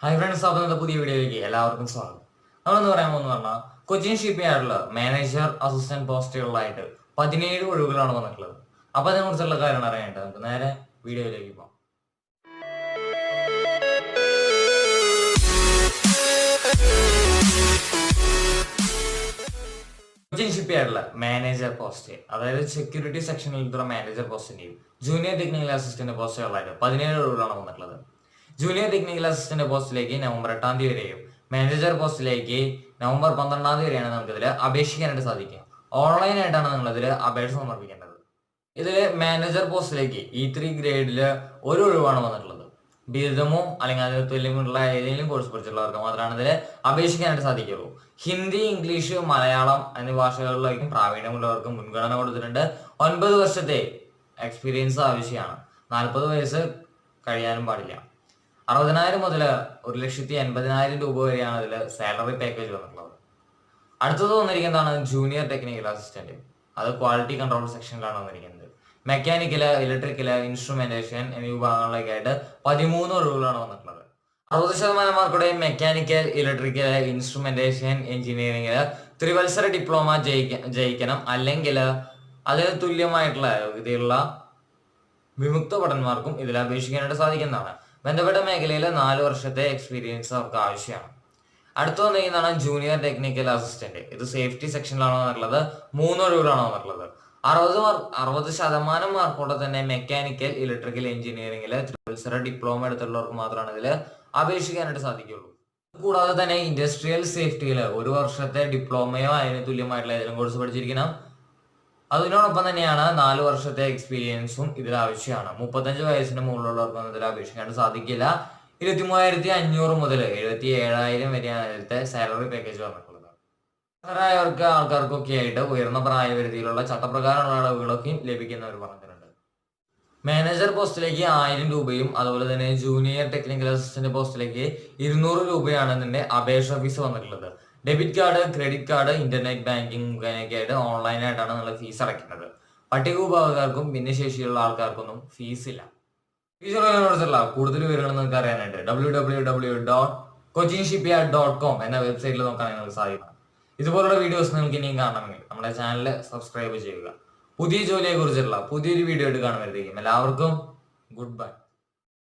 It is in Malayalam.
ഹായ് ഫ്രണ്ട്സ്, അപ്പോൾ ഇന്നത്തെ പുതിയ വീഡിയോയിലേക്ക് എല്ലാവർക്കും സ്വാഗതം. നമ്മളെന്ന് പറയാൻ പോകുന്ന പറഞ്ഞാൽ കൊച്ചിൻ ഷിപ്പ് യാർഡിൽ മാനേജർ അസിസ്റ്റന്റ് പോസ്റ്റുകളിലായിട്ട് 17 ഒഴിവുകളാണ് വന്നിട്ടുള്ളത്. അപ്പോൾ അതിനെക്കുറിച്ചുള്ള കാര്യങ്ങൾ അറിയാനായിട്ട് നമുക്ക് നേരെ വീഡിയോയിലേക്ക് പോകാം. കൊച്ചിൻ ഷിപ്പ് യാർഡിൽ മാനേജർ പോസ്റ്റ്, അതായത് സെക്യൂരിറ്റി സെക്ഷനിലുള്ള മാനേജർ പോസ്റ്റിന്റെയും ജൂനിയർ ടെക്നിക്കൽ അസിസ്റ്റന്റ് പോസ്റ്റുകളായിട്ട് 17 ഒഴിവുകളാണ് വന്നിട്ടുള്ളത്. ജൂനിയർ ടെക്നിക്കൽ അസിസ്റ്റന്റ് പോസ്റ്റിലേക്ക് നവംബർ 8 വരെയും മാനേജർ പോസ്റ്റിലേക്ക് നവംബർ 12 വരെയാണ് നമുക്കിതിൽ അപേക്ഷിക്കാനായിട്ട് സാധിക്കുക. ഓൺലൈനായിട്ടാണ് നിങ്ങളിതിൽ അപേക്ഷ സമർപ്പിക്കേണ്ടത്. ഇതിൽ മാനേജർ പോസ്റ്റിലേക്ക് E3 ഗ്രേഡിൽ ഒരു ഒഴിവാണ് വന്നിട്ടുള്ളത്. ബിരുദമോ അല്ലെങ്കിൽ അതിന് തുല്യമുള്ള ഏതെങ്കിലും കോഴ്സ് പഠിച്ചിട്ടുള്ളവർക്ക് മാത്രമാണ് ഇതിൽ അപേക്ഷിക്കാനായിട്ട് സാധിക്കുള്ളൂ. ഹിന്ദി, ഇംഗ്ലീഷ്, മലയാളം എന്നീ ഭാഷകളിലേക്കും പ്രാവീണ്യമുള്ളവർക്ക് മുൻഗണന കൊടുത്തിട്ടുണ്ട്. 9 വർഷത്തെ എക്സ്പീരിയൻസ് ആവശ്യമാണ്. 40 വയസ്സ് കഴിയാനും പാടില്ല. 60,000 മുതൽ 1,80,000 രൂപ വരെയാണ് ഇതിൽ സാലറി പാക്കേജ് വന്നിട്ടുള്ളത്. അടുത്തത് വന്നിരിക്കുന്നതാണ് ജൂനിയർ ടെക്നിക്കൽ അസിസ്റ്റന്റ്. അത് ക്വാളിറ്റി കൺട്രോൾ സെക്ഷനിലാണ് വന്നിരിക്കുന്നത്. മെക്കാനിക്കല്, ഇലക്ട്രിക്കല്, ഇൻസ്ട്രുമെന്റേഷൻ എന്നീ വിഭാഗങ്ങളിലേക്കായിട്ട് 13 ഒഴിവുകളാണ് വന്നിട്ടുള്ളത്. 60% മാർക്കുടെ മെക്കാനിക്കൽ, ഇലക്ട്രിക്കൽ, ഇൻസ്ട്രുമെന്റേഷൻ എഞ്ചിനീയറിംഗില് ത്രിവത്സര ഡിപ്ലോമ ജയിക്കണം. അല്ലെങ്കിൽ അതിന് തുല്യമായിട്ടുള്ള യോഗ്യതയുള്ള വിമുക്ത ഭടന്മാർക്കും ഇതിൽ അപേക്ഷിക്കാനായിട്ട് സാധിക്കുന്നതാണ്. ബന്ധപ്പെട്ട മേഖലയിൽ 4 വർഷത്തെ എക്സ്പീരിയൻസ് അവർക്ക് ആവശ്യമാണ്. അടുത്ത വന്നിരിക്കുന്നതാണ് ജൂനിയർ ടെക്നിക്കൽ അസിസ്റ്റന്റ്. ഇത് സേഫ്റ്റി സെക്ഷനിലാണ് വന്നിട്ടുള്ളത്. 3 ഒഴിവുകളാണ് വന്നിട്ടുള്ളത്. 60% മാർക്കോടെ തന്നെ മെക്കാനിക്കൽ, ഇലക്ട്രിക്കൽ എഞ്ചിനീയറിംഗിൽ ത്രിവത്സര ഡിപ്ലോമ എടുത്തുള്ളവർക്ക് മാത്രമാണ് ഇതിൽ അപേക്ഷിക്കാനായിട്ട് സാധിക്കുള്ളൂ. കൂടാതെ തന്നെ ഇൻഡസ്ട്രിയൽ സേഫ്റ്റിയിൽ 1 വർഷത്തെ ഡിപ്ലോമയോ അതിന് തുല്യമായിട്ടുള്ള ഏതെങ്കിലും കോഴ്സ് പഠിച്ചിരിക്കണം. അതിനോടൊപ്പം തന്നെയാണ് 4 വർഷത്തെ എക്സ്പീരിയൻസും ഇതിൽ ആവശ്യമാണ്. 35 വയസ്സിന് മുകളിലുള്ളവർക്കൊന്നും ഇതിൽ അപേക്ഷിക്കാൻ സാധിക്കില്ല. 23,500 മുതൽ 77,000 വരെയാണ് ഇതിലത്തെ സാലറി പാക്കേജ് വന്നിട്ടുള്ളത്. ആൾക്കാർക്കൊക്കെ ആയിട്ട് ഉയർന്ന പ്രായപരിധിയിലുള്ള ചട്ടപ്രകാരമുള്ള അളവുകളൊക്കെയും ലഭിക്കുന്നവർ പറഞ്ഞിട്ടുണ്ട്. മാനേജർ പോസ്റ്റിലേക്ക് 1000 രൂപയും അതുപോലെ തന്നെ ജൂനിയർ ടെക്നിക്കൽ അസിസ്റ്റന്റ് പോസ്റ്റിലേക്ക് 200 രൂപയാണ് ഇതിന്റെ അപേക്ഷ ഫീസ് വന്നിട്ടുള്ളത്. Debit card, credit card, internet banking മുഖേനയൊക്കെ ആയിട്ട് ഓൺലൈനായിട്ടാണ് നിങ്ങൾ ഫീസ് അടയ്ക്കുന്നത്. പട്ടിക വിഭാഗക്കാർക്കും ഭിന്നശേഷിയുള്ള ആൾക്കാർക്കൊന്നും ഫീസ് ഇല്ല. ഫീസുകളെക്കുറിച്ചുള്ള കൂടുതൽ വിവരങ്ങൾ നിങ്ങൾക്ക് അറിയാനായിട്ട് www.cochinshipyard.com എന്ന വെബ്സൈറ്റിൽ നോക്കാൻ നിങ്ങൾക്ക് സാധിക്കും. ഇതുപോലുള്ള വീഡിയോസ് നിങ്ങൾക്ക് ഇനിയും കാണണമെങ്കിൽ നമ്മുടെ ചാനൽ സബ്സ്ക്രൈബ് ചെയ്യുക. പുതിയ ജോലിയെ കുറിച്ചുള്ള പുതിയൊരു വീഡിയോ ആയിട്ട് കാണുമ്പോഴത്തേക്കും എല്ലാവർക്കും ഗുഡ് ബൈ.